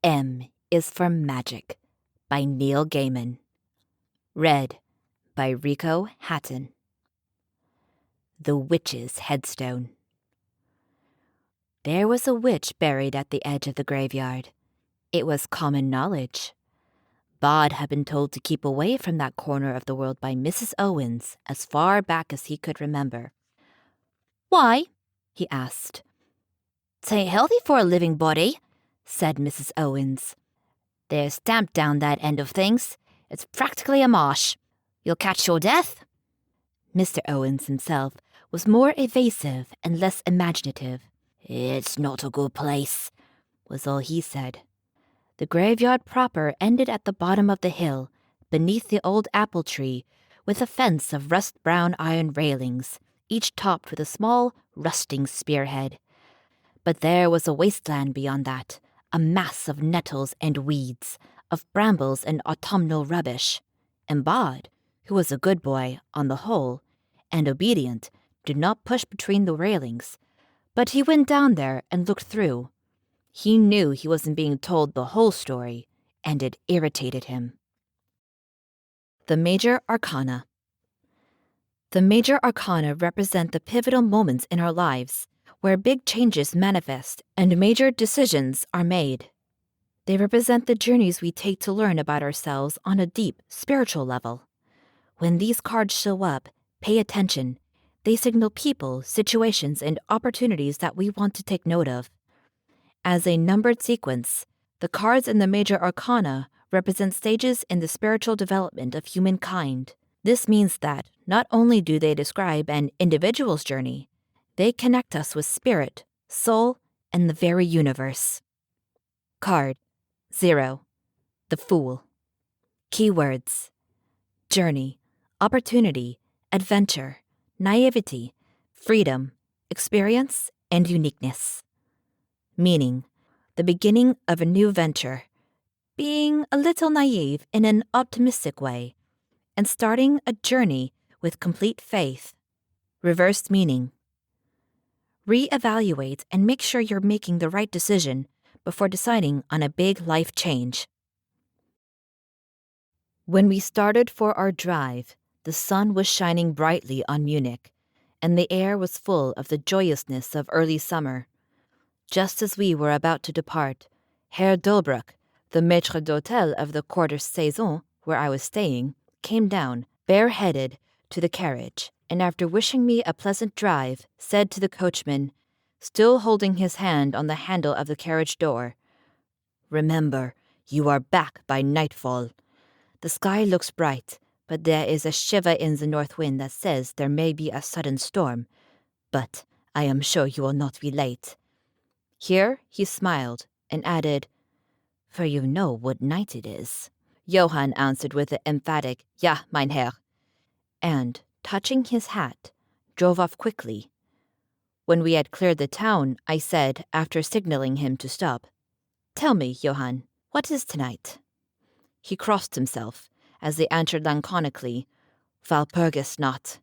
M is for Magic by Neil Gaiman. Read by Rico Hatton. The Witch's Headstone. There was a witch buried at the edge of the graveyard. It was common knowledge. Bod had been told to keep away from that corner of the world by Mrs. Owens as far back as he could remember. "Why?" he asked. "'Tain't healthy for a living body," said Mrs. Owens. "There's damp down that end of things. It's practically a marsh. You'll catch your death." Mr. Owens himself was more evasive and less imaginative. "It's not a good place," was all he said. The graveyard proper ended at the bottom of the hill, beneath the old apple tree, with a fence of rust-brown iron railings, each topped with a small, rusting spearhead. But there was a wasteland beyond that, a mass of nettles and weeds, of brambles and autumnal rubbish. And Bod, who was a good boy, on the whole, and obedient, did not push between the railings. But he went down there and looked through. He knew he wasn't being told the whole story, and it irritated him. The Major Arcana. The Major Arcana represent the pivotal moments in our lives, where big changes manifest and major decisions are made. They represent the journeys we take to learn about ourselves on a deep, spiritual level. When these cards show up, pay attention. They signal people, situations, and opportunities that we want to take note of. As a numbered sequence, the cards in the Major Arcana represent stages in the spiritual development of humankind. This means that not only do they describe an individual's journey, they connect us with spirit, soul, and the very universe. Card 0. The Fool. Keywords: journey, opportunity, adventure, naivety, freedom, experience, and uniqueness. Meaning: the beginning of a new venture, being a little naive in an optimistic way, and starting a journey with complete faith. Reversed meaning: re-evaluate and make sure you're making the right decision before deciding on a big life change. When we started for our drive, the sun was shining brightly on Munich, and the air was full of the joyousness of early summer. Just as we were about to depart, Herr Dolbruck, the maître d'hôtel of the quarter saison where I was staying, came down, bareheaded, to the carriage, and after wishing me a pleasant drive, said to the coachman, still holding his hand on the handle of the carriage door, "Remember, you are back by nightfall. The sky looks bright, but there is a shiver in the north wind that says there may be a sudden storm. But I am sure you will not be late." Here he smiled and added, "For you know what night it is." Johann answered with an emphatic "Ja, mein Herr," and, touching his hat, drove off quickly. When we had cleared the town, I said, after signaling him to stop, "Tell me, Johann, what is tonight?" He crossed himself as they answered laconically, "Walpurgisnacht."